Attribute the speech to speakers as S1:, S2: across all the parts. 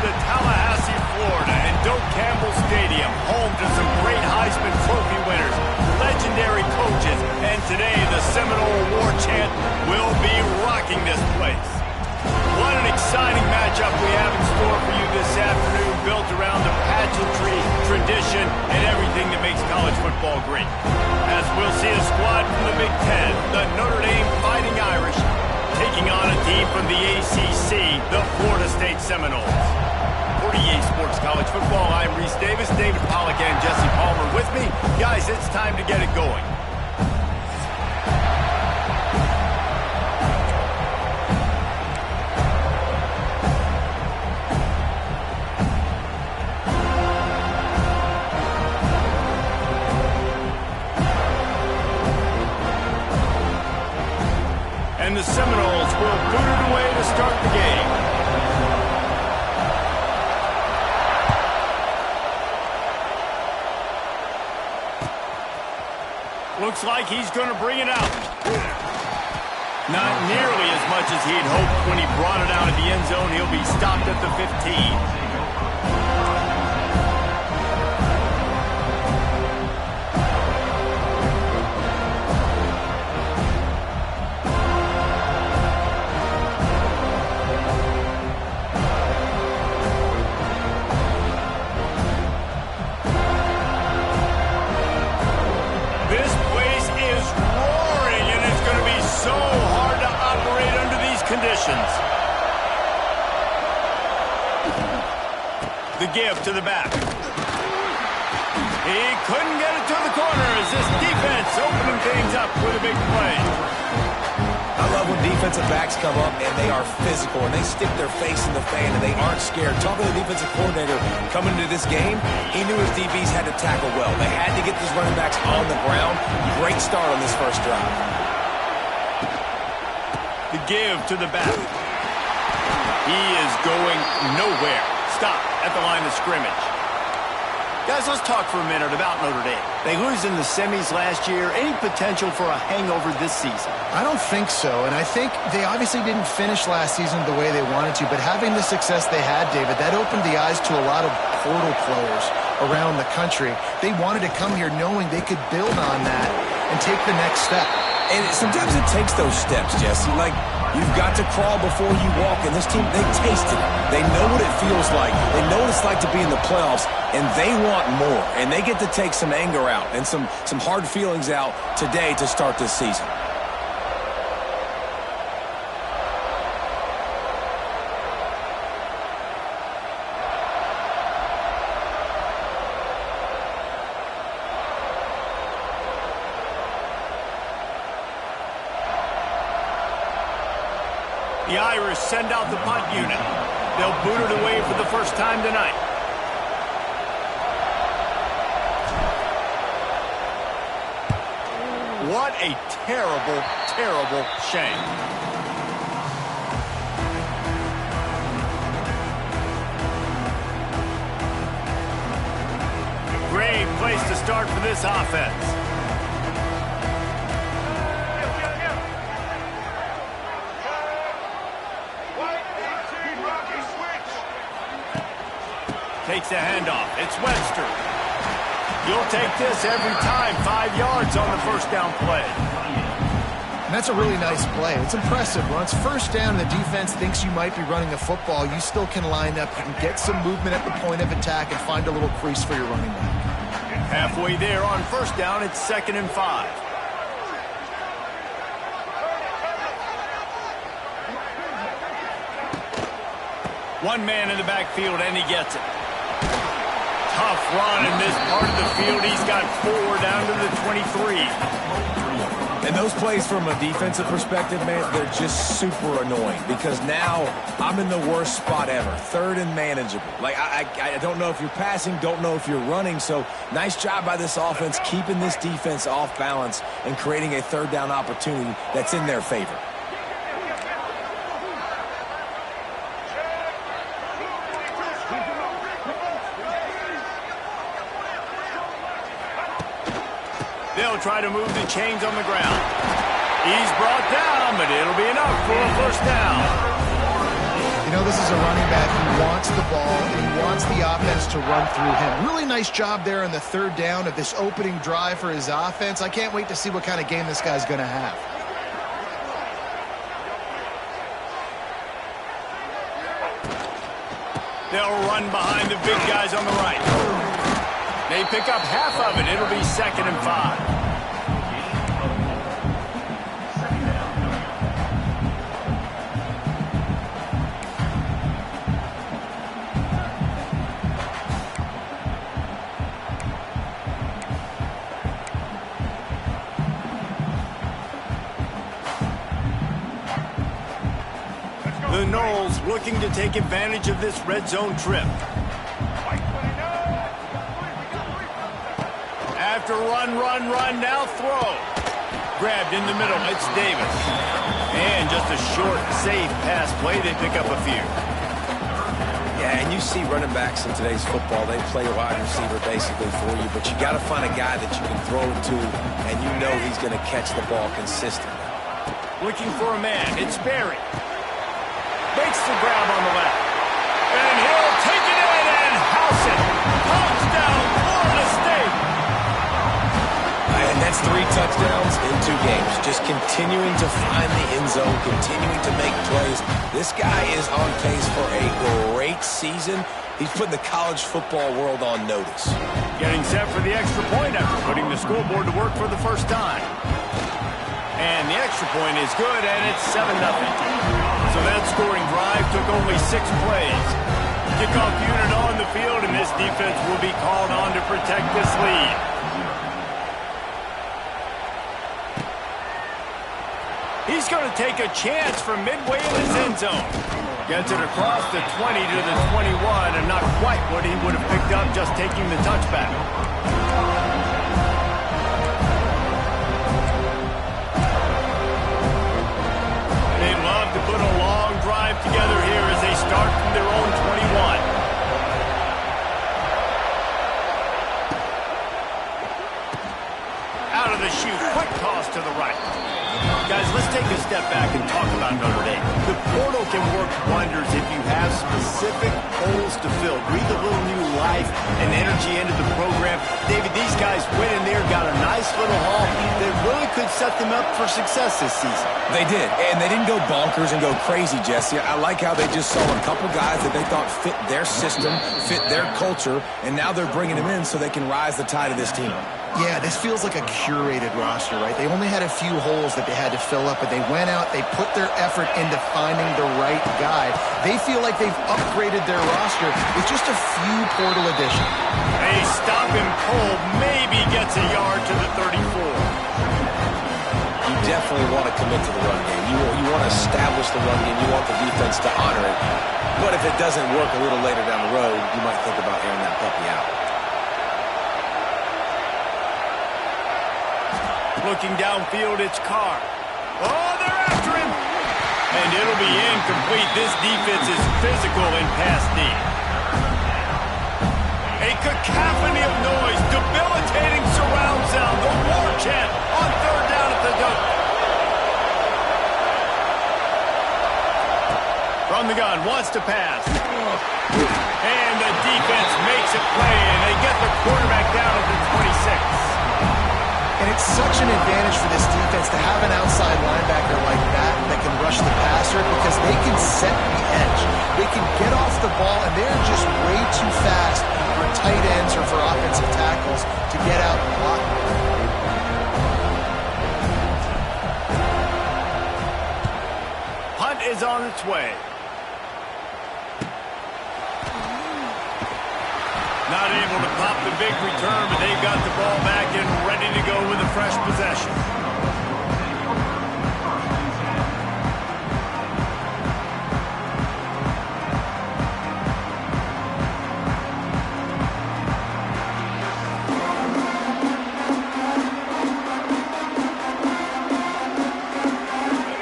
S1: to Tallahassee, Florida, and Doak Campbell Stadium, home to some great Heisman Trophy winners, legendary coaches, and today the Seminole War Chant will be rocking this place. What an exciting matchup we have in store for you this afternoon, built around the pageantry, tradition, and everything that makes college football great. As we'll see a squad from the Big Ten, the Notre Dame Fighting Irish, taking on a team from the ACC, the Florida State Seminoles. For EA Sports College Football, I'm Reese Davis, David Pollack, and Jesse Palmer with me. Guys, it's time to get it going. And the Seminoles will boot it away to start the game. Looks like he's going to bring it out. Not nearly as much as he'd hoped when he brought it out of the end zone. He'll be stopped at the 15. Conditions. The give to the back. He couldn't get it to the corner as this defense opening things up with a big play.
S2: I love when defensive backs come up and they are physical and they stick their face in the fan and they aren't scared. Talking to the defensive coordinator coming into this game, he knew his DBs had to tackle well. They had to get these running backs on the ground. Great start on this first drive.
S1: The give to the back. He is going nowhere. Stop at the line of scrimmage. Guys, let's talk for a minute about Notre Dame. They lose in the semis last year. Any potential for a hangover this season?
S3: I don't think so, and I think they obviously didn't finish last season the way they wanted to, but having the success they had, David, that opened the eyes to a lot of portal players around the country. They wanted to come here knowing they could build on that and take the next step.
S2: And sometimes it takes those steps, Jesse. Like, you've got to crawl before you walk. And this team, they tasted it. They know what it feels like. They know what it's like to be in the playoffs. And they want more. And they get to take some anger out and some hard feelings out today to start this season.
S1: The Irish send out the punt unit. They'll boot it away for the first time tonight. What a terrible, terrible shame. Great place to start for this offense. Takes a handoff. It's Webster. You'll take this every time. 5 yards on the first down play.
S3: And that's a really nice play. It's impressive. When it's first down and the defense thinks you might be running a football, you still can line up. You can get some movement at the point of attack and find a little crease for your running back.
S1: Halfway there on first down, it's 2nd and 5. One man in the backfield, and he gets it. Tough run in this part of the field. He's got 4 down to the 23.
S2: And those plays from a defensive perspective, man, they're just super annoying because now I'm in the worst spot ever. 3rd and manageable. Like, I don't know if you're passing, don't know if you're running. So nice job by this offense keeping this defense off balance and creating a 3rd down opportunity that's in their favor.
S1: They'll try to move the chains on the ground. He's brought down, but it'll be enough for a first down.
S3: You know, this is a running back who wants the ball and he wants the offense to run through him. Really nice job there on the third down of this opening drive for his offense. I can't wait to see what kind of game this guy's going to have.
S1: They'll run behind the big guys on the right. They pick up half of it. It'll be 2nd and 5. The Knowles looking to take advantage of this red zone trip. After run, now throw. Grabbed in the middle, it's Davis. And just a short, safe pass play, they pick up a few.
S2: Yeah, and you see running backs in today's football, they play a wide receiver basically for you, but you got to find a guy that you can throw it to, and you know he's going to catch the ball consistently.
S1: Looking for a man, it's Barry. Makes the grab on the left. And he'll take it in and house it. Touchdown, Florida State.
S2: And that's 3 touchdowns in 2 games. Just continuing to find the end zone, continuing to make plays. This guy is on pace for a great season. He's putting the college football world on notice.
S1: Getting set for the extra point after putting the scoreboard to work for the first time. And the extra point is good, and it's 7-0. So that scoring drive took only 6 plays. Kickoff unit on the field, and this defense will be called on to protect this lead. He's going to take a chance from midway in his end zone. Gets it across the 20 to the 21, and not quite what he would have picked up just taking the touchback. To put a long drive together here as they start from their own 21. Out of the chute, quick toss to the right. Guys, let's take a step back and talk about Notre Dame. The portal can work wonders if you have specific holes to fill. Breathe a little new life and energy into the program. David, these guys went in there, got a nice little haul that really could set them up for success this season.
S2: They did, and they didn't go bonkers and go crazy, Jesse. I like how they just saw a couple guys that they thought fit their system, fit their culture, and now they're bringing them in so they can rise the tide of this team.
S3: Yeah, this feels like a curated roster, right? They only had a few holes that they had to fill up, but they went out, they put their effort into finding the right guy. They feel like they've upgraded their roster with just a few portal additions.
S1: They stop him cold, maybe gets a yard to the 34.
S2: You definitely want to commit to the run game. You want to establish the run game. You want the defense to honor it. But if it doesn't work a little later down the road, you might think about airing that puppy out.
S1: Looking downfield, it's Carr. Oh, they're after him. And it'll be incomplete. This defense is physical in pass D. A cacophony of noise, debilitating surround sound. The war chant on 3rd down at the dope. From the gun, wants to pass. And the defense makes a play, and they get the quarterback down at the 26.
S3: And it's such an advantage for this defense to have an outside linebacker like that can rush the passer because they can set the edge. They can get off the ball, and they're just way too fast for tight ends or for offensive tackles to get out and block.
S1: Hunt is on its way. Not able to pop the big return, but they've got the ball back and ready to go with a fresh possession.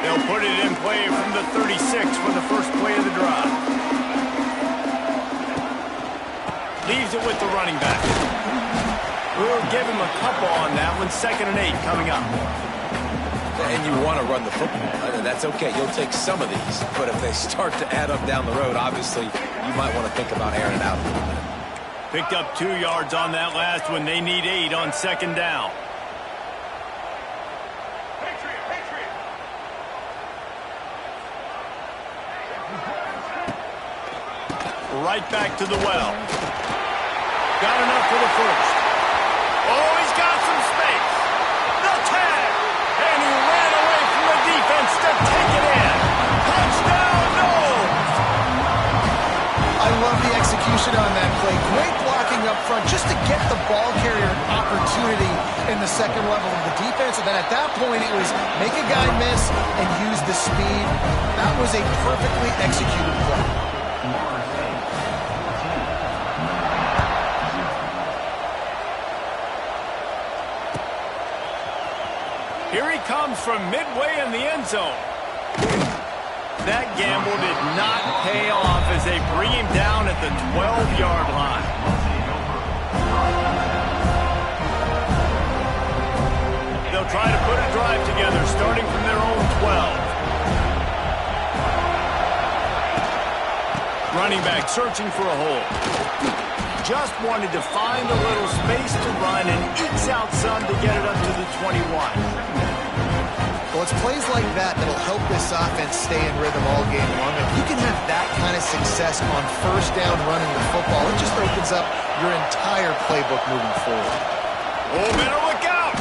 S1: They'll put it in play from the 36 for the first play of the drive. Leaves it with the running back. We'll give him a couple on that one. 2nd and 8 coming up.
S2: And you want to run the football. That's okay. You'll take some of these. But if they start to add up down the road, obviously, you might want to think about airing it out a little bit.
S1: Picked up 2 yards on that last one. They need 8 on second down. Right back to the well. Got enough for the first. Oh, he's got some space. The tag. And he ran away from the defense to take it in. Touchdown, no.
S3: I love the execution on that play. Great blocking up front just to get the ball carrier an opportunity in the second level of the defense. And then at that point, it was make a guy miss and use the speed. That was a perfectly executed play.
S1: Here he comes from midway in the end zone. That gamble did not pay off as they bring him down at the 12-yard line. They'll try to put a drive together starting from their own 12. Running back searching for a hole. Just wanted to find a little space to run and ekes out some to get it up to the 21.
S3: Well, it's plays like that that'll help this offense stay in rhythm all game long. If you can have that kind of success on first down running the football, it just opens up your entire playbook moving forward.
S1: Oh, better look out!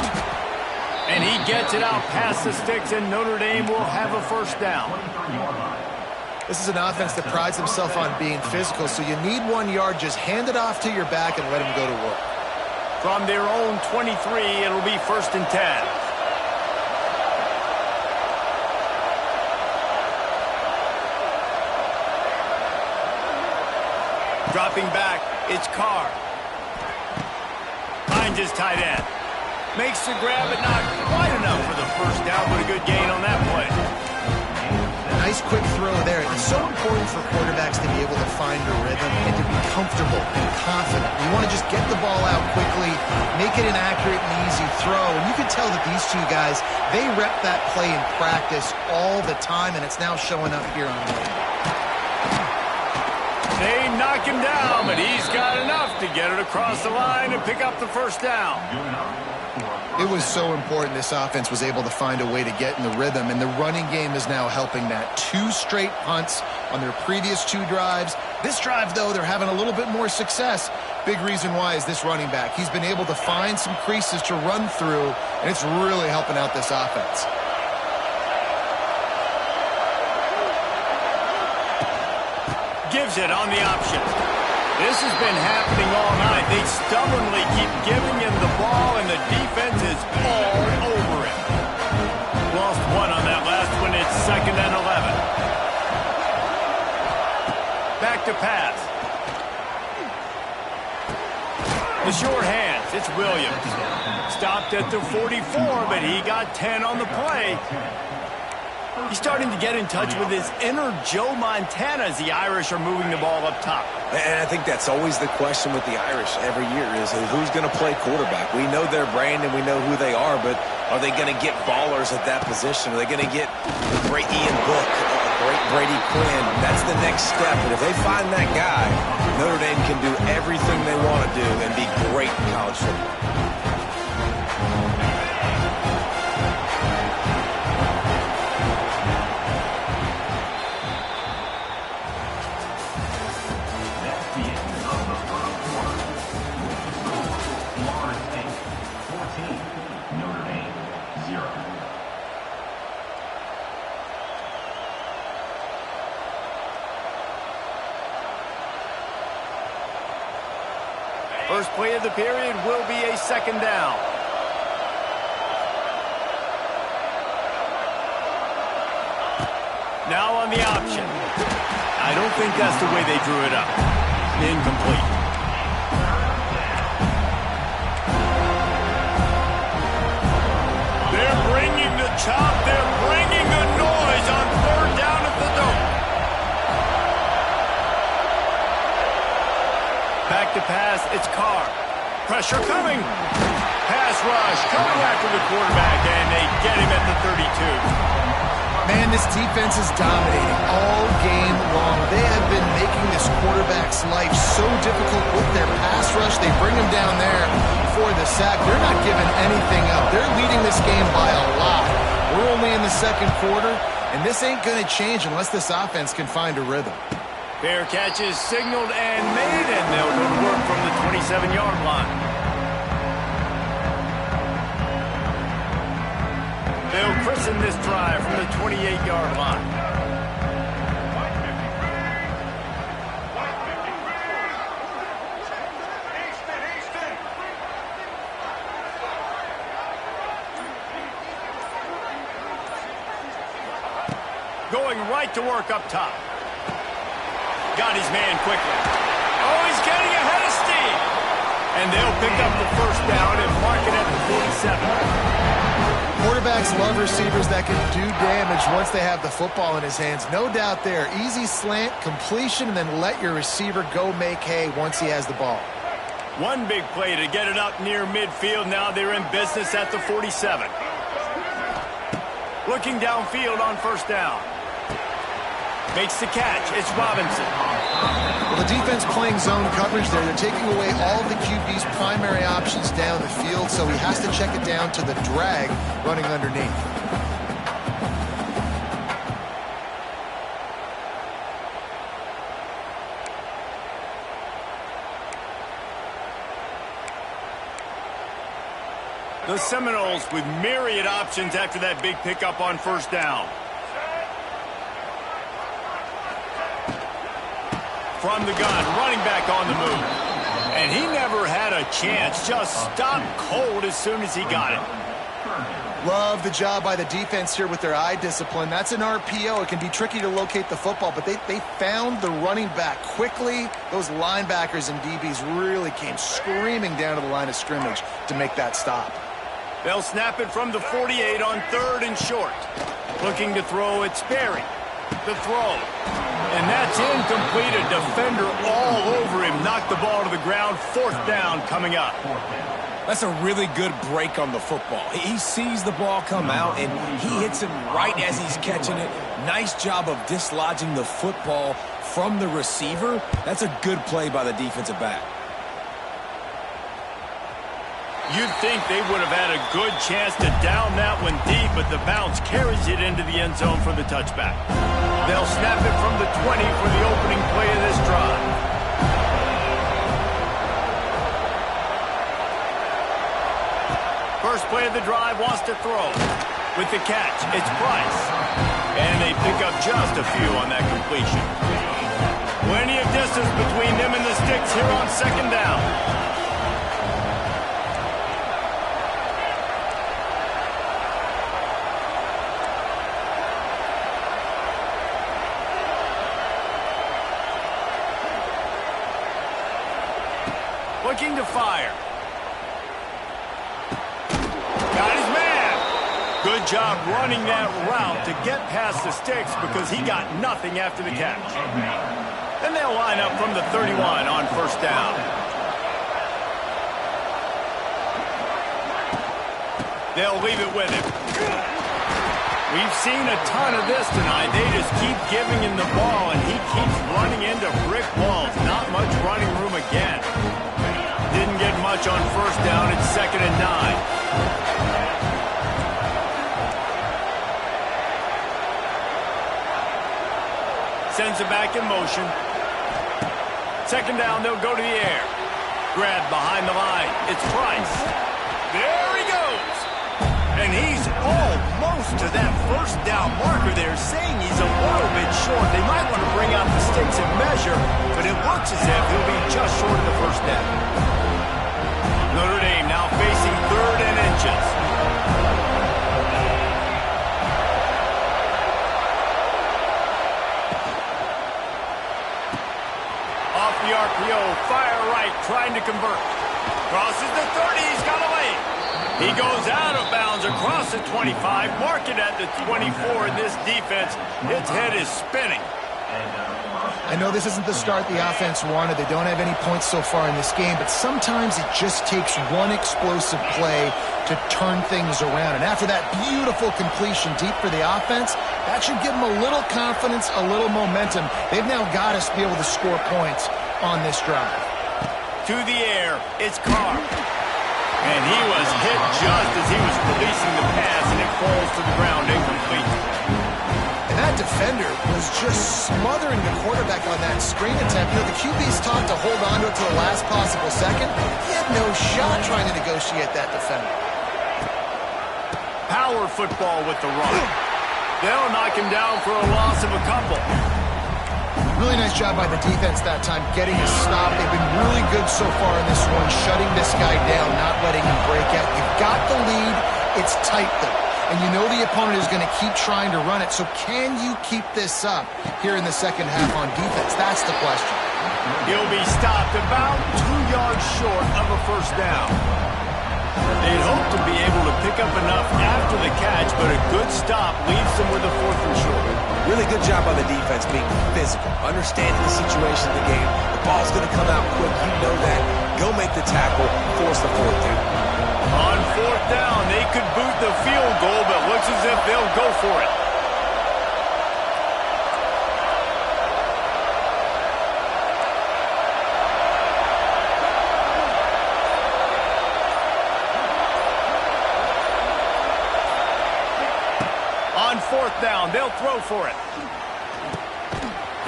S1: And he gets it out past the sticks, and Notre Dame will have a first down.
S3: This is an offense that prides himself on being physical, so you need 1 yard. Just hand it off to your back and let him go to work.
S1: From their own 23, it'll be 1st and 10. Dropping back, it's Carr. Finds his tight end. Makes the grab, but not quite enough for the first down, but a good gain on that play.
S3: Nice quick throw there. It's so important for quarterbacks to be able to find a rhythm and to be comfortable and confident. You want to just get the ball out quickly, make it an accurate and easy throw. And you can tell that these two guys, they rep that play in practice all the time, and it's now showing up here on the field.
S1: They knock him down, but he's got enough to get it across the line and pick up the first down.
S3: It was so important this offense was able to find a way to get in the rhythm, and the running game is now helping that. 2 straight punts on their previous 2 drives. This drive, though, they're having a little bit more success. Big reason why is this running back. He's been able to find some creases to run through, and it's really helping out this offense.
S1: Gives it on the option. This has been happening all night. They stubbornly keep giving him the ball, and the defense is all over it. Lost 1 on that last one. It's 2nd and 11. Back to pass. The short hands. It's Williams. Stopped at the 44, but he got 10 on the play. He's starting to get in touch with his inner Joe Montana as the Irish are moving the ball up top.
S2: And I think that's always the question with the Irish every year is who's going to play quarterback. We know their brand and we know who they are, but are they going to get ballers at that position? Are they going to get a great Ian Book, a great Brady Quinn? That's the next step. And if they find that guy, Notre Dame can do everything they want to do and be great in college football.
S1: First play of the period will be a 2nd down. Now on the option. I don't think that's the way they drew it up. Incomplete. They're bringing the chop. They're bringing the noise on 3rd down at the Dome. Back to pass, it's Carr. Pressure coming. pass rush coming after the quarterback, and they get him at the 32.
S3: Man, this defense is dominating all game long. They have been making this quarterback's life so difficult with their pass rush. They bring him down there for the sack. They're not giving anything up. They're leading this game by a lot. We're only in the second quarter, and this ain't going to change unless this offense can find a rhythm.
S1: Fair catch is signaled and made, and they'll go to work from the 27-yard line. They'll christen this drive from the 28-yard line. Going right to work up top. Got his man quickly. Oh, he's getting ahead of steam. And they'll pick up the first down and mark it at the 47.
S3: Quarterbacks love receivers that can do damage once they have the football in his hands. No doubt there. Easy slant, completion, and then let your receiver go make hay once he has the ball.
S1: One big play to get it up near midfield. Now they're in business at the 47. Looking downfield on first down. Makes the catch. It's Robinson.
S3: Well, the defense playing zone coverage there. They're taking away all of the QB's primary options down the field, so he has to check it down to the drag running underneath.
S1: The Seminoles with myriad options after that big pickup on first down. From the gun, running back on the move. And he never had a chance, just stopped cold as soon as he got it.
S3: Love the job by the defense here with their eye discipline. That's an RPO. It can be tricky to locate the football, but they found the running back quickly. Those linebackers and DBs really came screaming down to the line of scrimmage to make that stop.
S1: They'll snap it from the 48 on third and short. Looking to throw, it's Berry. The throw. And that's incomplete. A defender all over him. Knocked the ball to the ground. Fourth down coming up.
S2: That's a really good break on the football. He sees the ball come out, and he hits it right as he's catching it. Nice job of dislodging the football from the receiver. That's a good play by the defensive back.
S1: You'd think they would have had a good chance to down that one deep, but the bounce carries it into the end zone for the touchback. They'll snap it from the 20 for the opening play of this drive. First play of the drive wants to throw. With the catch, it's Price. And they pick up just a few on that completion. Plenty of distance between them and the sticks here on second down. Looking to fire. Got his man. Good job running that route to get past the sticks because he got nothing after the catch. And they'll line up from the 31 on first down. They'll leave it with him. We've seen a ton of this tonight. They just keep giving him the ball, and he keeps running into brick walls. Not much running room again. Didn't get much on first down. It's 2nd and 9. Sends it back in motion. 2nd down, they'll go to the air. Grab behind the line. It's Price. There he goes. And he's almost to that first down marker there, saying he's a little bit short. They might want to bring out the sticks and measure, but it looks as if he'll be just short of the first down. Notre Dame now facing 3rd and inches. Off the RPO, fire right, trying to convert. Crosses the 30, he's got a lane. He goes out of bounds across the 25, mark it at the 24 in this defense. Its head is spinning.
S3: I know this isn't the start the offense wanted. They don't have any points so far in this game, but sometimes it just takes one explosive play to turn things around. And after that beautiful completion deep for the offense, that should give them a little confidence, a little momentum. They've now got to be able to score points on this drive.
S1: To the air, it's Carr. And he was hit just as he was releasing the pass, and it falls to the ground incomplete.
S3: That defender was just smothering the quarterback on that screen attempt. You know, the QB's taught to hold on to it to the last possible second. He had no shot trying to negotiate that defender.
S1: Power football with the run. They'll knock him down for a loss of a couple.
S3: Really nice job by the defense that time, getting a stop. They've been really good so far in this one, shutting this guy down, not letting him break out. You've got the lead. It's tight, though. And you know the opponent is going to keep trying to run it. So can you keep this up here in the second half on defense? That's the question.
S1: He'll be stopped about 2 yards short of a first down. They'd hope to be able to pick up enough after the catch, but a good stop leaves them with a 4th and short.
S2: Really good job on the defense being physical, understanding the situation of the game. The ball's going to come out quick. You know that. Go make the tackle, force the 4th down.
S1: On 4th down, they could boot the field goal, but looks as if they'll go for it. On 4th down, they'll throw for it.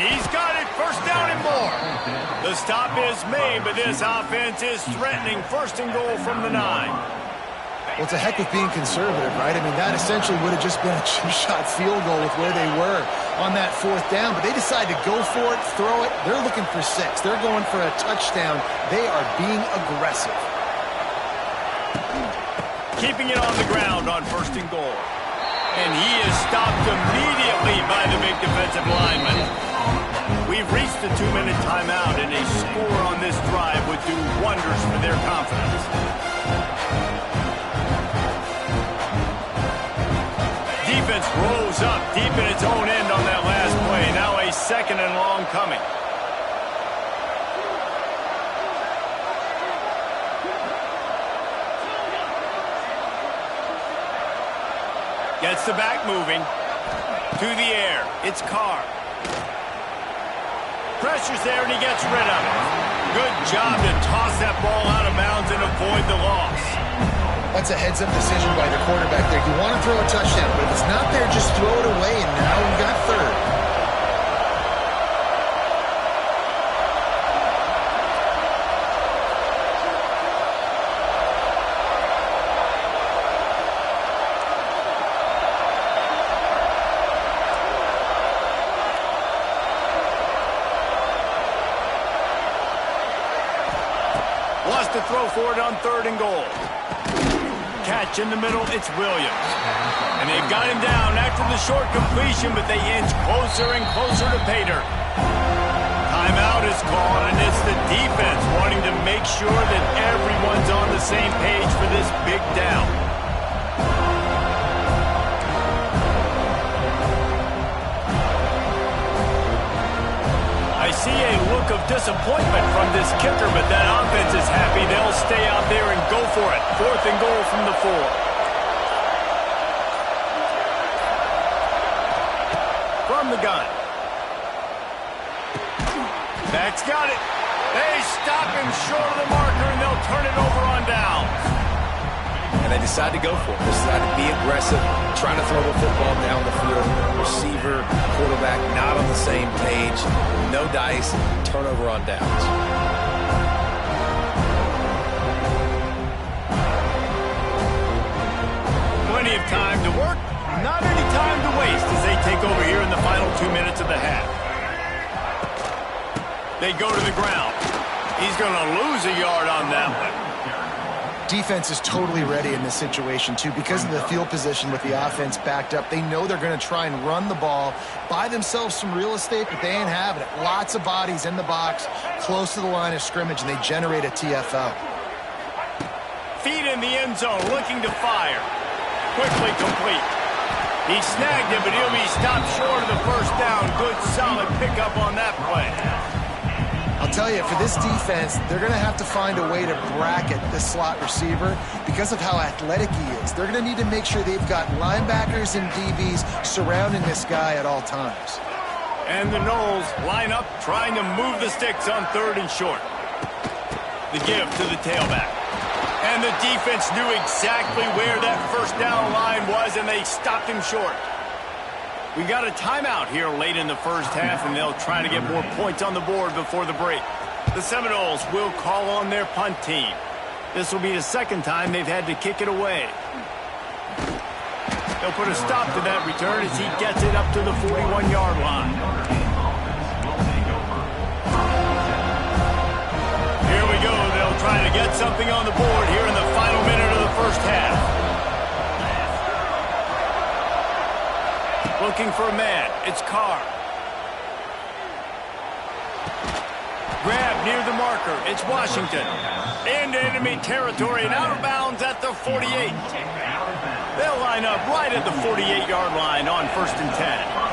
S1: He's got it, 1st down and more. The stop is made, but this offense is threatening 1st and goal from the 9.
S3: Well, it's a heck of being conservative, right? I mean, that essentially would have just been a two-shot field goal with where they were on that 4th down, but they decided to go for it, throw it. They're looking for 6. They're going for a touchdown. They are being aggressive.
S1: Keeping it on the ground on 1st and goal. And he is stopped immediately by the big defensive lineman. We've reached the 2-minute timeout, and a score on this drive would do wonders for their confidence. Defense rose up deep in its own end on that last play. Now a 2nd and long coming. Gets the back moving. To the air. It's Carr. Pressure's there, and he gets rid of it. Good job to toss that ball out of bounds and avoid the loss.
S3: That's a heads-up decision by the quarterback there. You want to throw a touchdown, but if it's not there, just throw it away, and now we've got 3rd.
S1: Wants to throw for it on 3rd and goal. Catch in the middle, it's Williams. And they've got him down after the short completion, but they inch closer and closer to pay dirt. Timeout is called, and it's the defense wanting to make sure that everyone's on the same page for this big down. I see a look of disappointment from this kicker, but that offense is happy. They'll stay out there and go for it. 4th and goal from the 4. From the gun. Back's got it. They stop him short of the marker, and they'll turn it over on downs.
S2: And they decide to go for it. They decide to be aggressive, trying to throw the football down the field. Receiver, quarterback, not on the same page. No dice, turnover on downs.
S1: Plenty of time to work, not any time to waste as they take over here in the final 2 minutes of the half. They go to the ground. He's going to lose a yard on that one.
S3: Defense is totally ready in this situation, too, because of the field position with the offense backed up. They know they're going to try and run the ball, buy themselves some real estate, but they ain't having it. Lots of bodies in the box, close to the line of scrimmage, and they generate a TFL.
S1: Feet in the end zone, looking to fire. Quickly complete. He snagged it, but he'll be stopped short of the first down. Good, solid pickup on that play.
S3: I'll tell you, for this defense, they're going to have to find a way to bracket this slot receiver because of how athletic he is. They're going to need to make sure they've got linebackers and DBs surrounding this guy at all times.
S1: And the Knowles line up, trying to move the sticks on 3rd and short. The give to the tailback. And the defense knew exactly where that first down line was, and they stopped him short. We got a timeout here late in the first half, and they'll try to get more points on the board before the break. The Seminoles will call on their punt team. This will be the second time they've had to kick it away. They'll put a stop to that return as he gets it up to the 41-yard line. Here we go. They'll try to get something on the board here in the final minute of the first half. Looking for a man. It's Carr. Grab near the marker. It's Washington. Into enemy territory and out of bounds at the 48. They'll line up right at the 48-yard line on 1st and 10.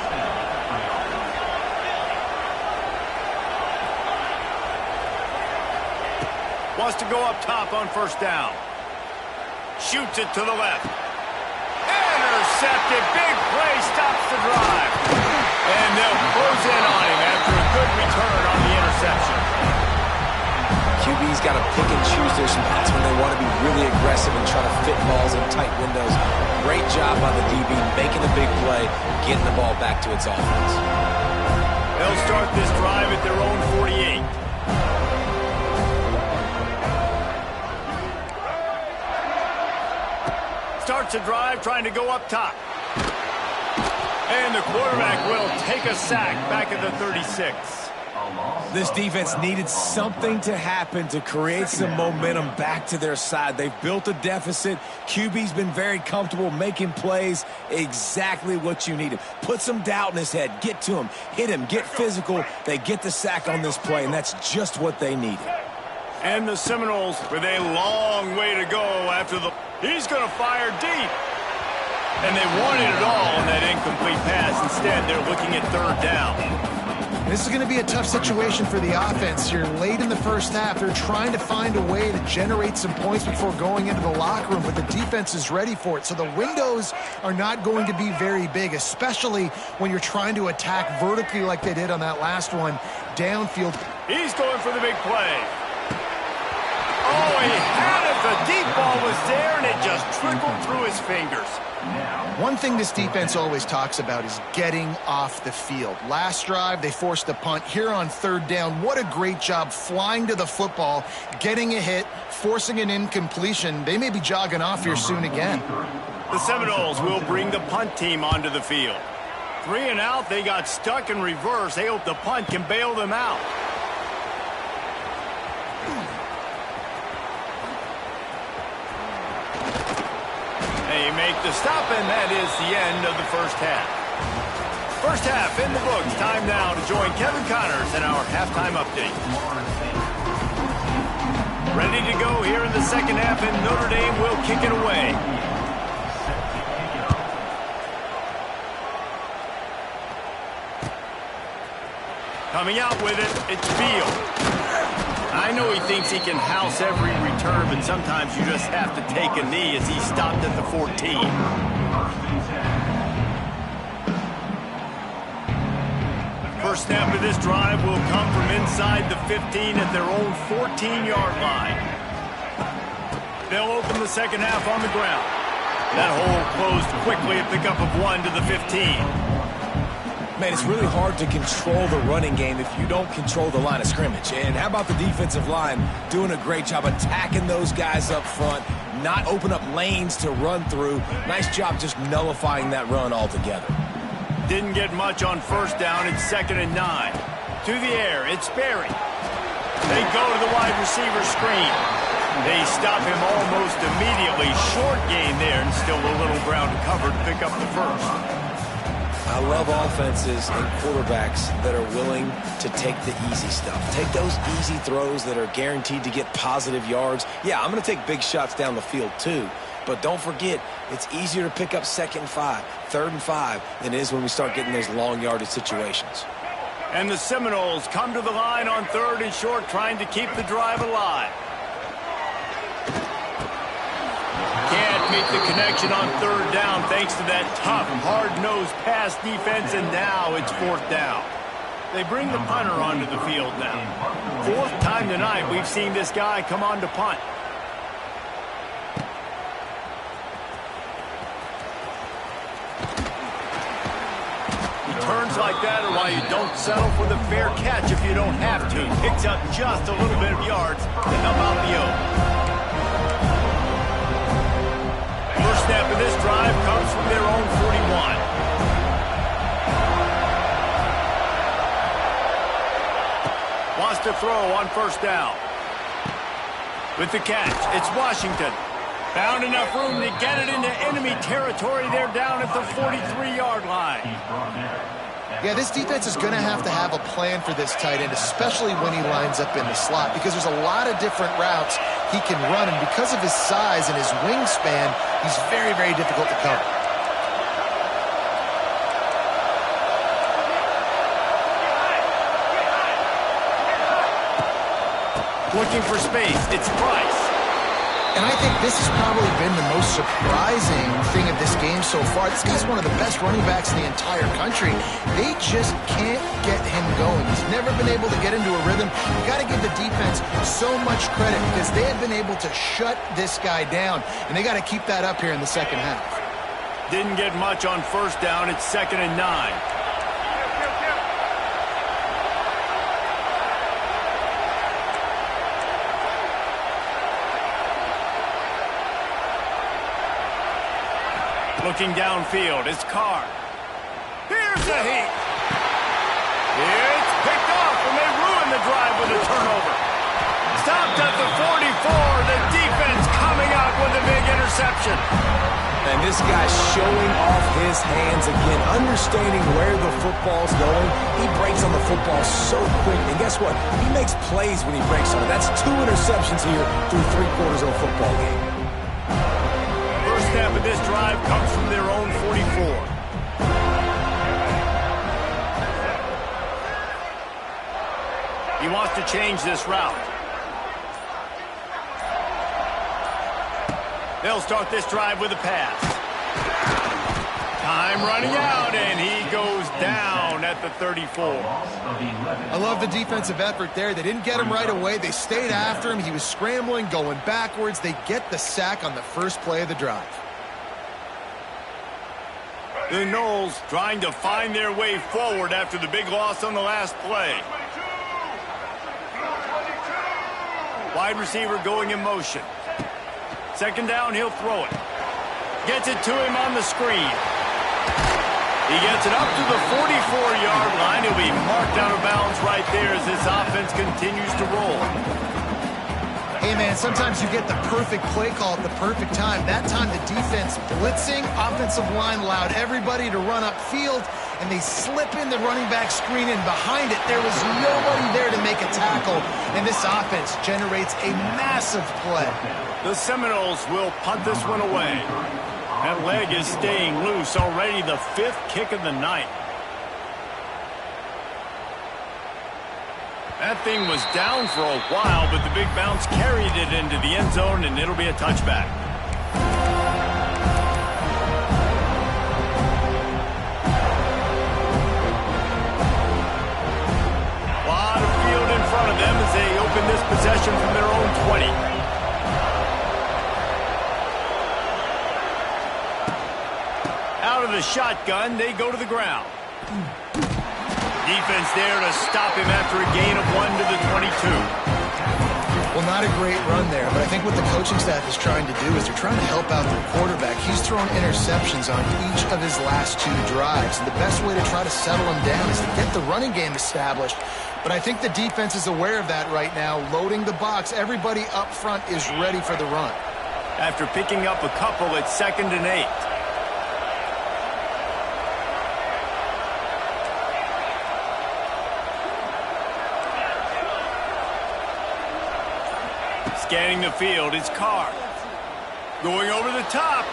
S1: Wants to go up top on 1st down. Shoots it to the left. Intercepted. Big play stops the drive. And they'll close in on him after a good return on the interception.
S2: QB's got to pick and choose their spots when they want to be really aggressive and try to fit balls in tight windows. Great job by the DB making the big play, getting the ball back to its offense.
S1: They'll start this drive at their own 48. Starts a drive trying to go up top. And the quarterback will take a sack back at the 36.
S2: This defense needed something to happen to create some momentum back to their side. They've built a deficit. QB's been very comfortable making plays. Exactly what you needed. Put some doubt in his head. Get to him. Hit him. Get physical. They get the sack on this play, and that's just what they needed.
S1: And the Seminoles with a long way to go after the... He's going to fire deep. And they wanted it all on that incomplete pass. Instead, they're looking at 3rd down.
S3: This is going to be a tough situation for the offense here. Late in the first half, they're trying to find a way to generate some points before going into the locker room, but the defense is ready for it. So the windows are not going to be very big, especially when you're trying to attack vertically like they did on that last one, downfield.
S1: He's going for the big play. Oh, he had it. The deep ball was there, and it just trickled through his fingers.
S3: One thing this defense always talks about is getting off the field. Last drive, they forced a punt. Here on 3rd down, what a great job flying to the football, getting a hit, forcing an incompletion. They may be jogging off here soon again.
S1: The Seminoles will bring the punt team onto the field. 3 and out, they got stuck in reverse. They hope the punt can bail them out. They make the stop, and that is the end of the first half. First half in the books. Time now to join Kevin Connors in our halftime update. Ready to go here in the second half, and Notre Dame will kick it away. Coming out with it, it's Beal. I know he thinks he can house every return, but sometimes you just have to take a knee as he stopped at the 14. First snap of this drive will come from inside the 15 at their own 14-yard line. They'll open the second half on the ground. That hole closed quickly, a pickup of 1 to the 15.
S2: Man, it's really hard to control the running game if you don't control the line of scrimmage. And how about the defensive line doing a great job attacking those guys up front, not open up lanes to run through. Nice job just nullifying that run altogether.
S1: Didn't get much on 1st down. It's 2nd and 9. To the air, it's Berry. They go to the wide receiver screen. They stop him almost immediately. Short gain there, and still a little ground to cover to pick up the first.
S2: I love offenses and quarterbacks that are willing to take the easy stuff. Take those easy throws that are guaranteed to get positive yards. Yeah, I'm going to take big shots down the field too, But don't forget, it's easier to pick up 2nd and 5, 3rd and 5 than it is when we start getting those long yardage situations.
S1: And the Seminoles come to the line on 3rd and short, trying to keep the drive alive. Can't meet the connection on 3rd down thanks to that tough, hard-nosed pass defense, and now it's 4th down. They bring the punter onto the field now. 4th time tonight we've seen this guy come on to punt. Turns like that are why you don't settle for the fair catch if you don't have to. Picks up just a little bit of yards to help out the Oaks. First snap of this drive comes from their own 41. Wants to throw on 1st down. With the catch, it's Washington. Found enough room to get it into enemy territory. They're down at the 43-yard line.
S3: Yeah, this defense is going to have a plan for this tight end, especially when he lines up in the slot, because there's a lot of different routes he can run, and because of his size and his wingspan, he's very, very difficult to cover.
S1: Looking for space, it's Price.
S3: And I think this has probably been the most surprising thing of this game so far. This guy's one of the best running backs in the entire country. They just can't get him going. He's never been able to get into a rhythm. You got to give the defense so much credit because they have been able to shut this guy down, and they got to keep that up here in the second half.
S1: Didn't get much on 1st down. It's 2nd and 9. Looking downfield, it's Carr. Here's the heat. It's picked off, and they ruin the drive with a turnover. Stopped at the 44. The defense coming up with a big interception.
S2: And this guy's showing off his hands again, understanding where the football's going. He breaks on the football so quick, and guess what? He makes plays when he breaks on it. That's 2 interceptions here through 3/4 of a football game.
S1: Snap of this drive comes from their own 44. He wants to change this route. They'll start this drive with a pass. Time running out, and he goes down at the 34.
S3: I love the defensive effort there. They didn't get him right away. They stayed after him. He was scrambling, going backwards. They get the sack on the first play of the drive.
S1: The Noles trying to find their way forward after the big loss on the last play. Wide receiver going in motion. 2nd down, he'll throw it. Gets it to him on the screen. He gets it up to the 44-yard line. He'll be marked out of bounds right there as this offense continues to roll.
S3: Hey, man, sometimes you get the perfect play call at the perfect time. That time the defense blitzing, offensive line allowed everybody to run upfield, and they slip in the running back screen, and behind it there was nobody there to make a tackle, and this offense generates a massive play.
S1: The Seminoles will punt this one away. That leg is staying loose, already the 5th kick of the night. That thing was down for a while, but the big bounce carried it into the end zone, and it'll be a touchback. A lot of field in front of them as they open this possession from their own 20. Out of the shotgun, they go to the ground. Defense there to stop him after a gain of 1 to the 22.
S3: Well, not a great run there, but I think what the coaching staff is trying to do is they're trying to help out their quarterback. He's thrown interceptions on each of his last 2 drives, and the best way to try to settle him down is to get the running game established. But I think the defense is aware of that right now, loading the box. Everybody up front is ready for the run.
S1: After picking up a couple, it's 2nd and 8. Scanning the field, it's Carr. Going over the top.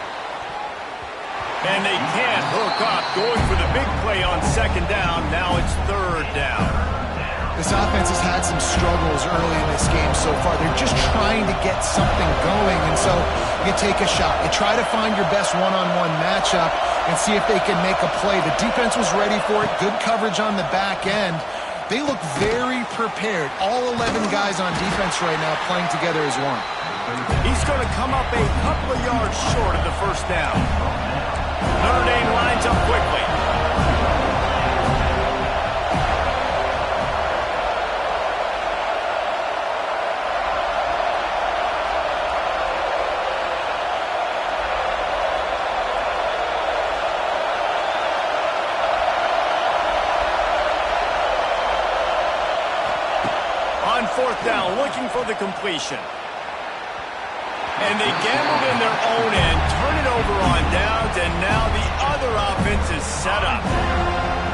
S1: And they can't hook up. Going for the big play on second down. Now it's third down.
S3: This offense has had some struggles early in this game so far. They're just trying to get something going, and so you take a shot. You try to find your best one-on-one matchup and see if they can make a play. The defense was ready for it. Good coverage on the back end. They look very prepared. All 11 guys on defense right now playing together as one.
S1: He's going to come up a couple of yards short of the first down. Notre Dame lines up quickly. On fourth down, looking for the completion. And they gambled in their own end, turn it over on downs, and now the other offense is set up.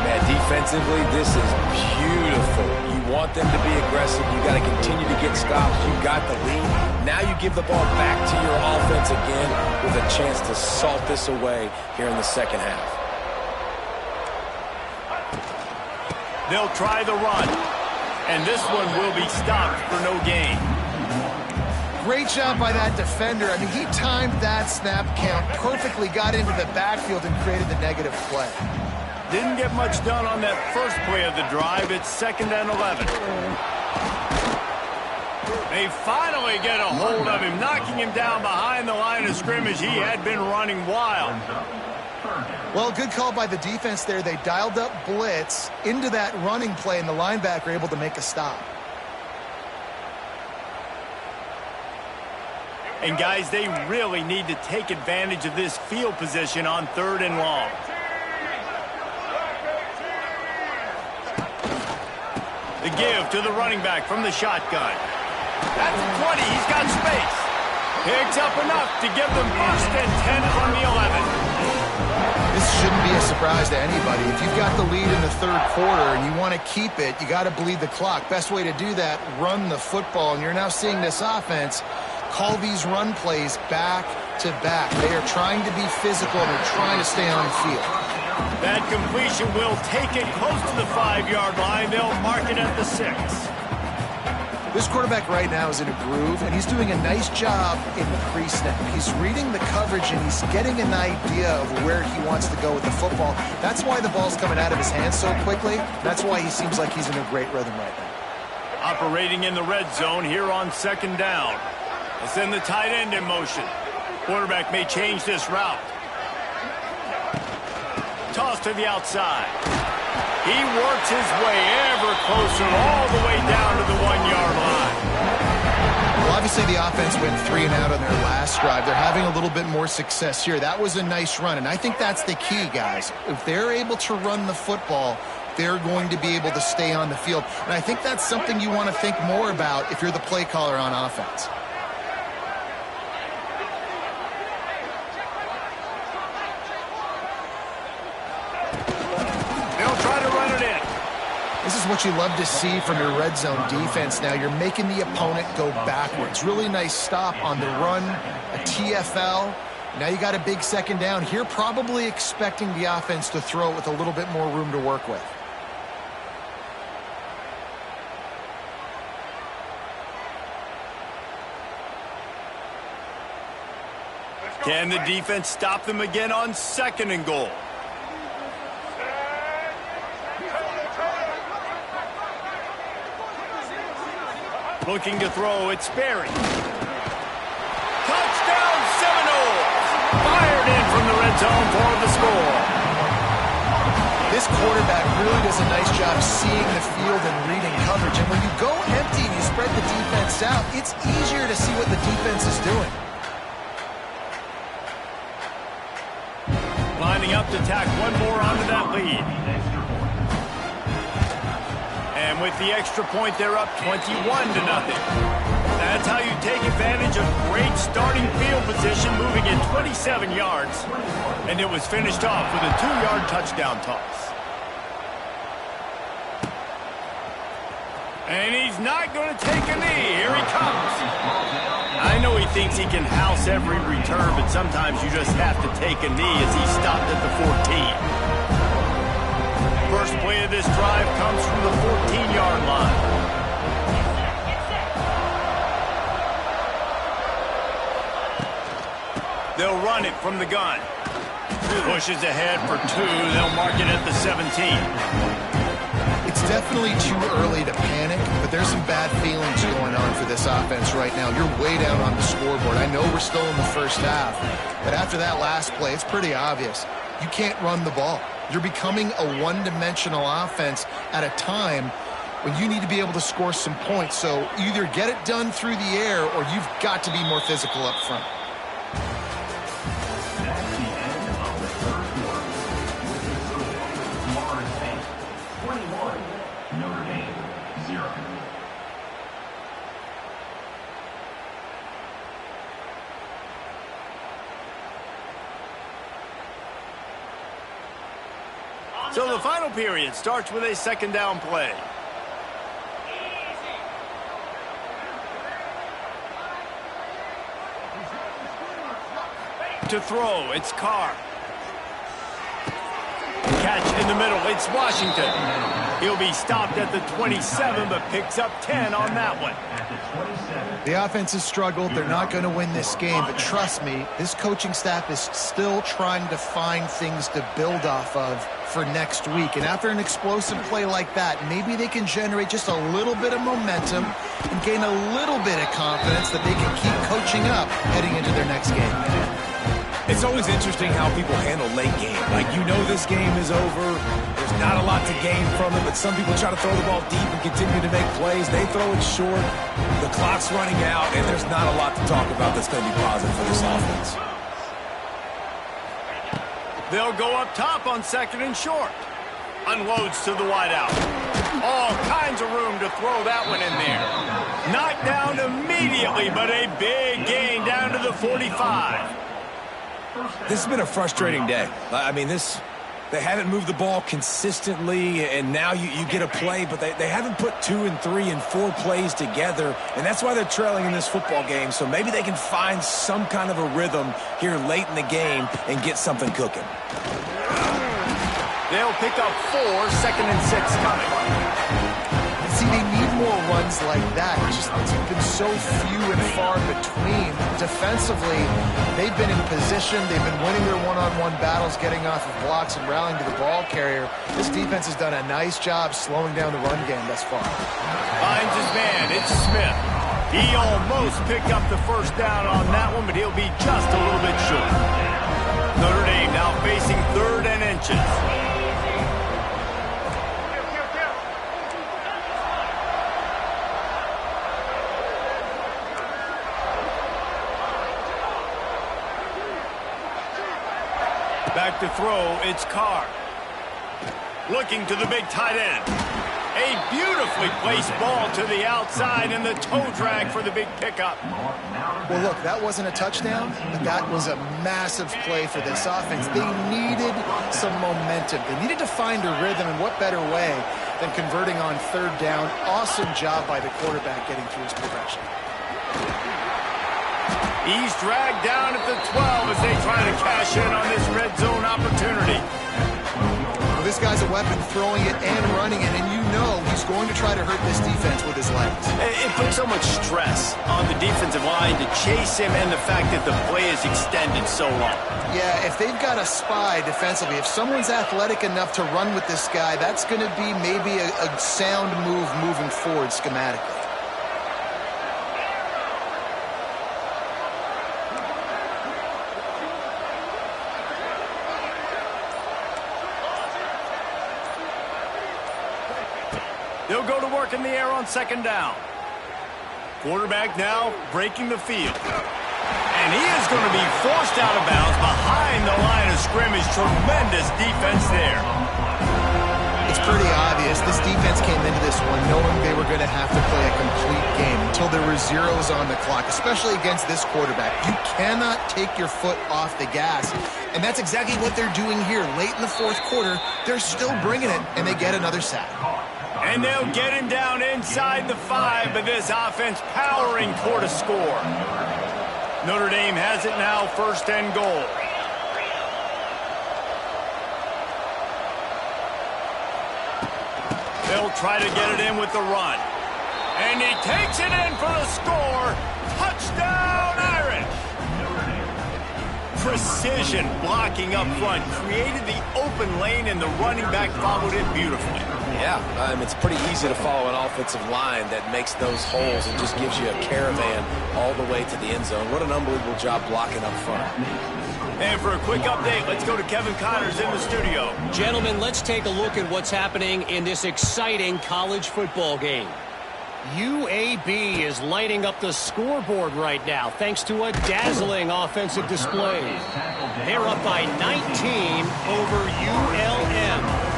S2: Man, defensively, this is beautiful. You want them to be aggressive. You got to continue to get stops. You got the lead. Now you give the ball back to your offense again with a chance to salt this away here in the second half.
S1: They'll try the run. And this one will be stopped for no gain.
S3: Great job by that defender. I mean, he timed that snap count perfectly, got into the backfield and created the negative play.
S1: Didn't get much done on that first play of the drive. It's 2nd and 11. They finally get a hold of him, knocking him down behind the line of scrimmage. He had been running wild.
S3: Well, good call by the defense there. They dialed up blitz into that running play, and the linebacker able to make a stop.
S1: And, guys, they really need to take advantage of this field position on 3rd and long. The give to the running back from the shotgun. At the 20, he's got space. Picks up enough to give them 1st and 10 from the 11.
S3: This shouldn't be a surprise to anybody. If you've got the lead in the 3rd quarter and you want to keep it, you got to bleed the clock. Best way to do that, run the football. And you're now seeing this offense call these run plays back to back. They are trying to be physical, and they're trying to stay on the field.
S1: That completion will take it close to the 5-yard line. They'll mark it at the 6.
S3: This quarterback right now is in a groove, and he's doing a nice job in the pre-snap. He's reading the coverage, and he's getting an idea of where he wants to go with the football. That's why the ball's coming out of his hands so quickly. That's why he seems like he's in a great rhythm right now.
S1: Operating in the red zone here on 2nd down. They send the tight end in motion. Quarterback may change this route. Toss to the outside. He works his way ever closer all the way down to the 1-yard line.
S3: Well, obviously the offense went 3 and out on their last drive. They're having a little bit more success here. That was a nice run, and I think that's the key, guys. If they're able to run the football, they're going to be able to stay on the field. And I think that's something you want to think more about if you're the play caller on offense. This is what you love to see from your red zone defense now. You're making the opponent go backwards. Really nice stop on the run, a TFL. Now you got a big 2nd down here, probably expecting the offense to throw it with a little bit more room to work with.
S1: Can the defense stop them again on 2nd and goal? Looking to throw, it's Sperry. Touchdown Seminoles! Fired in from the red zone for the score.
S3: This quarterback really does a nice job seeing the field and reading coverage. And when you go empty and you spread the defense out, it's easier to see what the defense is doing.
S1: Lining up to tack one more onto that lead. And with the extra point, they're up 21-0. That's how you take advantage of great starting field position, moving it 27 yards. And it was finished off with a 2-yard touchdown toss. And he's not going to take a knee. Here he comes. I know he thinks he can house every return, but sometimes you just have to take a knee as he stopped at the 14. First play of this drive comes from the 14-yard line. They'll run it from the gun. Pushes ahead for 2. They'll mark it at the 17.
S3: It's definitely too early to panic, but there's some bad feelings going on for this offense right now. You're way down on the scoreboard. I know we're still in the first half, but after that last play, it's pretty obvious. You can't run the ball. You're becoming a one-dimensional offense at a time when you need to be able to score some points. So either get it done through the air or you've got to be more physical up front.
S1: So the final period starts with a second down play. To throw, it's Carr. Catch in the middle, it's Washington. He'll be stopped at the 27, but picks up 10 on that one.
S3: The offense has struggled. They're not going to win this game, but trust me, this coaching staff is still trying to find things to build off of for next week. And after an explosive play like that, maybe they can generate just a little bit of momentum and gain a little bit of confidence that they can keep coaching up heading into their next game.
S2: It's always interesting how people handle late game. Like, you know this game is over. There's not a lot to gain from it, but some people try to throw the ball deep and continue to make plays. They throw it short. The clock's running out, and there's not a lot to talk about that's going to be positive for this offense.
S1: They'll go up top on second and short. Unloads to the wideout. All kinds of room to throw that one in there. Knocked down immediately, but a big gain down to the 45.
S2: This has been a frustrating day. I mean, they haven't moved the ball consistently, and now you get a play, but they haven't put 2 and 3 and 4 plays together, and that's why they're trailing in this football game. So maybe they can find some kind of a rhythm here late in the game and get something cooking.
S1: They'll pick up 4, second and 6 coming.
S3: See, they need more runs like that. It's been so few and far between. Defensively, they've been in position. They've been winning their one-on-one battles, getting off of blocks and rallying to the ball carrier. This defense has done a nice job slowing down the run game thus far.
S1: Finds his man. It's Smith. He almost picked up the first down on that one, but he'll be just a little bit short. Notre Dame now facing 3rd and inches. Back to throw, it's Carr. Looking to the big tight end. A beautifully placed ball to the outside and the toe drag for the big pickup.
S3: Well, look, that wasn't a touchdown, but that was a massive play for this offense. They needed some momentum. They needed to find a rhythm, and what better way than converting on 3rd down. Awesome job by the quarterback getting through his progression.
S1: He's dragged down at the 12 as they try to cash in on this red zone opportunity.
S3: Well, this guy's a weapon, throwing it and running it, and you know he's going to try to hurt this defense with his legs.
S1: It puts so much stress on the defensive line to chase him, and the fact that the play is extended so long.
S3: Yeah, if they've got a spy defensively, if someone's athletic enough to run with this guy, that's going to be maybe a sound move moving forward schematically.
S1: They'll go to work in the air on 2nd down. Quarterback now breaking the field. And he is going to be forced out of bounds behind the line of scrimmage. Tremendous defense there.
S3: It's pretty obvious. This defense came into this one knowing they were going to have to play a complete game until there were zeros on the clock, especially against this quarterback. You cannot take your foot off the gas. And that's exactly what they're doing here. Late in the 4th quarter, they're still bringing it, and they get another sack.
S1: And they'll get him down inside the 5, but this offense powering toward a score. Notre Dame has it now, 1st and goal. They'll try to get it in with the run. And he takes it in for the score. Touchdown, Irish! Precision blocking up front created the open lane, and the running back followed it beautifully.
S2: Yeah, it's pretty easy to follow an offensive line that makes those holes and just gives you a caravan all the way to the end zone. What an unbelievable job blocking up front.
S1: And for a quick update, let's go to Kevin Connors in the studio.
S4: Gentlemen, let's take a look at what's happening in this exciting college football game. UAB is lighting up the scoreboard right now thanks to a dazzling offensive display. They're up by 19 over ULM.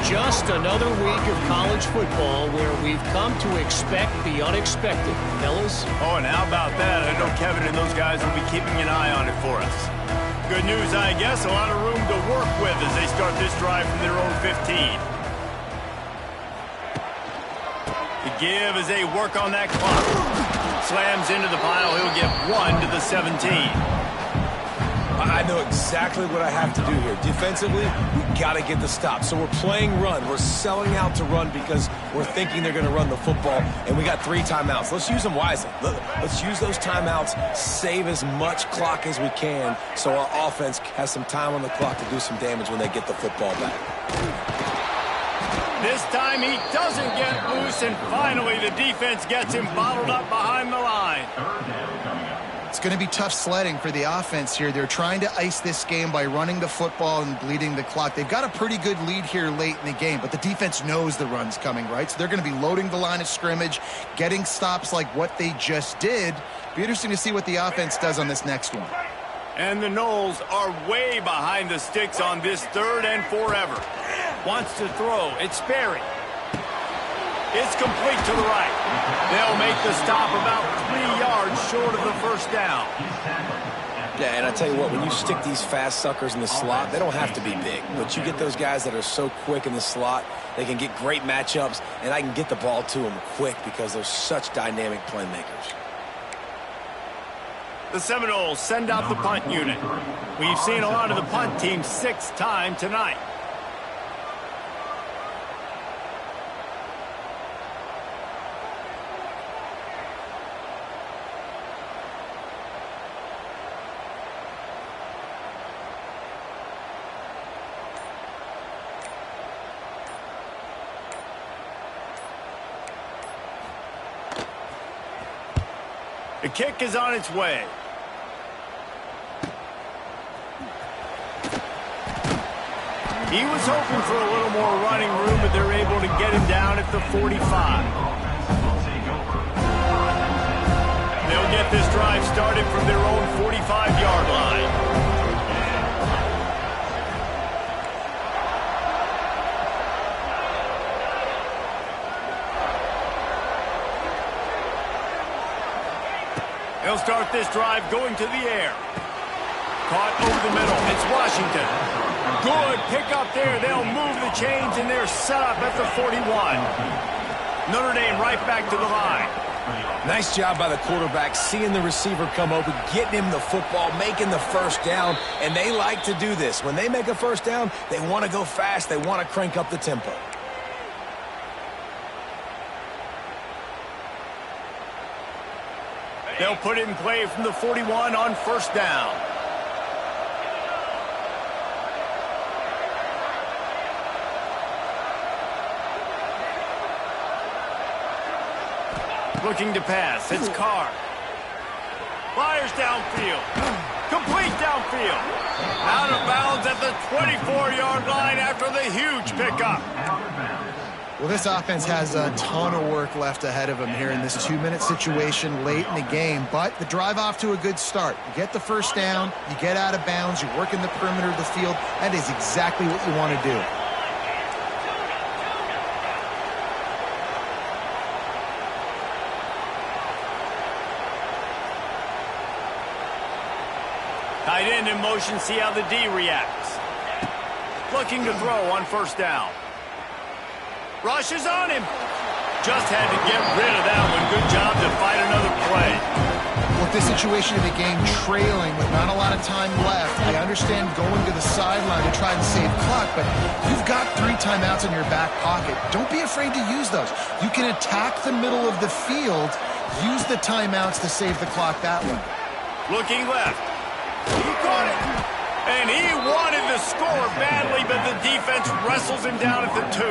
S4: Just another week of college football where we've come to expect the unexpected. Fellas?
S1: Oh, and how about that? I know Kevin and those guys will be keeping an eye on it for us. Good news, I guess. A lot of room to work with as they start this drive from their own 15. The give as they work on that clock. Slams into the pile. He'll get 1 to the 17.
S2: I know exactly what I have to do here. Defensively, we got to get the stop. So we're playing run. We're selling out to run because we're thinking they're going to run the football, and we got 3 timeouts. Let's use them wisely. Let's use those timeouts, save as much clock as we can so our offense has some time on the clock to do some damage when they get the football back.
S1: This time he doesn't get loose, and finally the defense gets him bottled up behind the line.
S3: It's going to be tough sledding for the offense here. They're trying to ice this game by running the football and bleeding the clock. They've got a pretty good lead here late in the game, but the defense knows the run's coming, right? So they're going to be loading the line of scrimmage, getting stops like what they just did. Be interesting to see what the offense does on this next one.
S1: And the Noles are way behind the sticks on this 3rd and forever. Wants to throw. It's Sperry. It's complete to the right. They'll make the stop about 3 yards short of the 1st down.
S2: Yeah, and I tell you what, when you stick these fast suckers in the slot, they don't have to be big. But you get those guys that are so quick in the slot, they can get great matchups, and I can get the ball to them quick because they're such dynamic playmakers.
S1: The Seminoles send out the punt unit. We've seen a lot of the punt team 6th time tonight. The kick is on its way. He was hoping for a little more running room, but they're able to get him down at the 45. They'll get this drive started from their own 45-yard line. They'll start this drive going to the air. Caught over the middle. It's Washington. Good pick up there. They'll move the chains, and they're set up at the 41. Notre Dame right back to the line.
S2: Nice job by the quarterback, seeing the receiver come open, getting him the football, making the 1st down, and they like to do this. When they make a 1st down, they want to go fast. They want to crank up the tempo.
S1: They'll put it in play from the 41 on 1st down. Looking to pass. It's Carr. Fires downfield. Complete downfield. Out of bounds at the 24-yard line after the huge pickup.
S3: Well, this offense has a ton of work left ahead of them here in this 2-minute situation late in the game, but the drive off to a good start. You get the 1st down, you get out of bounds, you work in the perimeter of the field. That is exactly what you want to do.
S1: Tight end in motion, see how the D reacts. Looking to throw on 1st down. Rushes on him. Just had to get rid of that one. Good job to fight another play.
S3: With this situation of the game trailing with not a lot of time left, I understand going to the sideline to try and save clock, but you've got 3 timeouts in your back pocket. Don't be afraid to use those. You can attack the middle of the field, use the timeouts to save the clock that way.
S1: Looking left. He caught it. And he wanted to score badly, but the defense wrestles him down at the 2.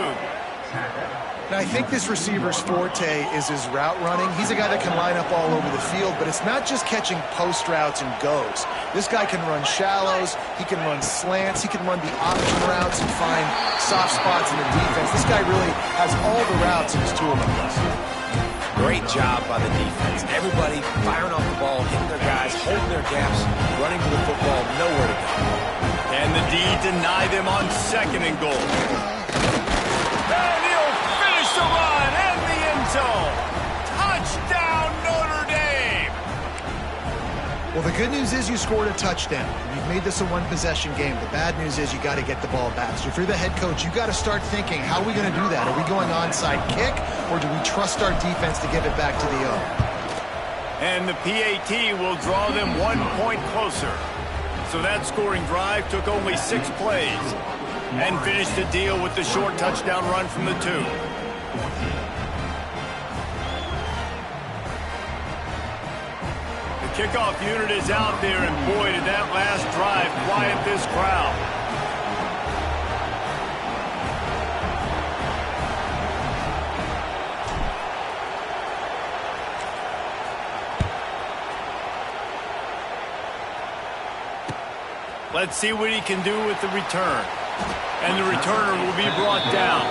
S3: Now, I think this receiver's forte is his route running. He's a guy that can line up all over the field, but it's not just catching post routes and goes. This guy can run shallows, he can run slants, he can run the option routes and find soft spots in the defense. This guy really has all the routes in his toolbox.
S2: Great job by the defense. Everybody firing off the ball, hitting their guys, holding their gaps, running to the football, nowhere to go.
S1: And the D deny them on 2nd and goal. And he'll finish the run and the end zone. Touchdown, Notre Dame.
S3: Well, the good news is you scored a touchdown. You've made this a one-possession game. The bad news is you got to get the ball back. So if you're the head coach, you got to start thinking, how are we going to do that? Are we going onside kick, or do we trust our defense to give it back to the O?
S1: And the PAT will draw them 1 point closer. So that scoring drive took only 6 plays and finished the deal with the short touchdown run from the 2. The kickoff unit is out there, and boy, did that last drive quiet this crowd. Let's see what he can do with the return. And the returner will be brought down.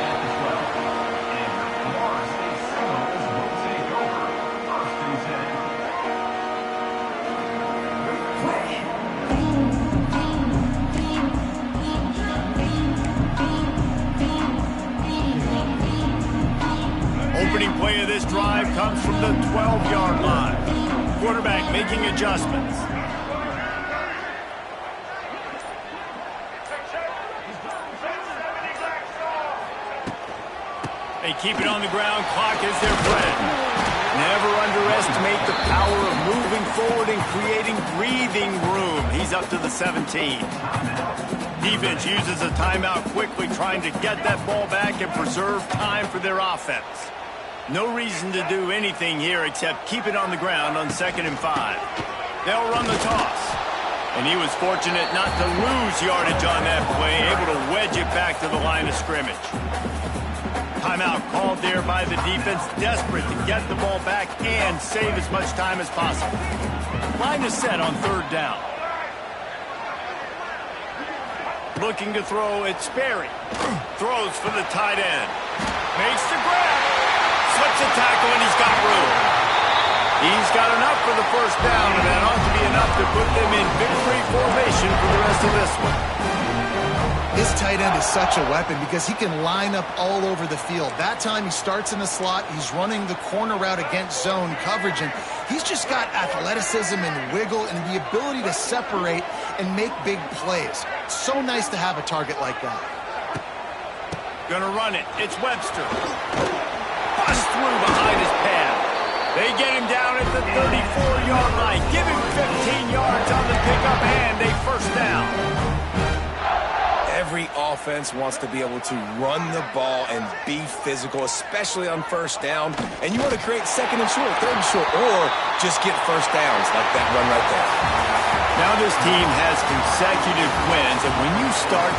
S1: Opening play of this drive comes from the 12-yard line. Quarterback making adjustments. They keep it on the ground. Clock is their friend. Never underestimate the power of moving forward and creating breathing room. He's up to the 17. Defense uses a timeout quickly, trying to get that ball back and preserve time for their offense. No reason to do anything here except keep it on the ground on 2nd and 5. They'll run the toss. And he was fortunate not to lose yardage on that play, able to wedge it back to the line of scrimmage. Timeout called there by the defense, desperate to get the ball back and save as much time as possible. Line is set on 3rd down. Looking to throw, it's Sperry. Throws for the tight end. Makes the grab. Slips a tackle, and he's got room. He's got enough for the 1st down, and that ought to be enough to put them in victory formation for the rest of this one.
S3: His tight end is such a weapon because he can line up all over the field. That time he starts in the slot. He's running the corner route against zone coverage, and he's just got athleticism and wiggle and the ability to separate and make big plays. It's so nice to have a target like that.
S1: Gonna run it. It's Webster. Bust through behind his pad. They get him down at the 34-yard line. Give him 15 yards on the pickup and a 1st down.
S2: Every offense wants to be able to run the ball and be physical, especially on 1st down. And you want to create 2nd and short, 3rd and short, or just get 1st downs like that run right there.
S1: Now this team has consecutive wins, and when you start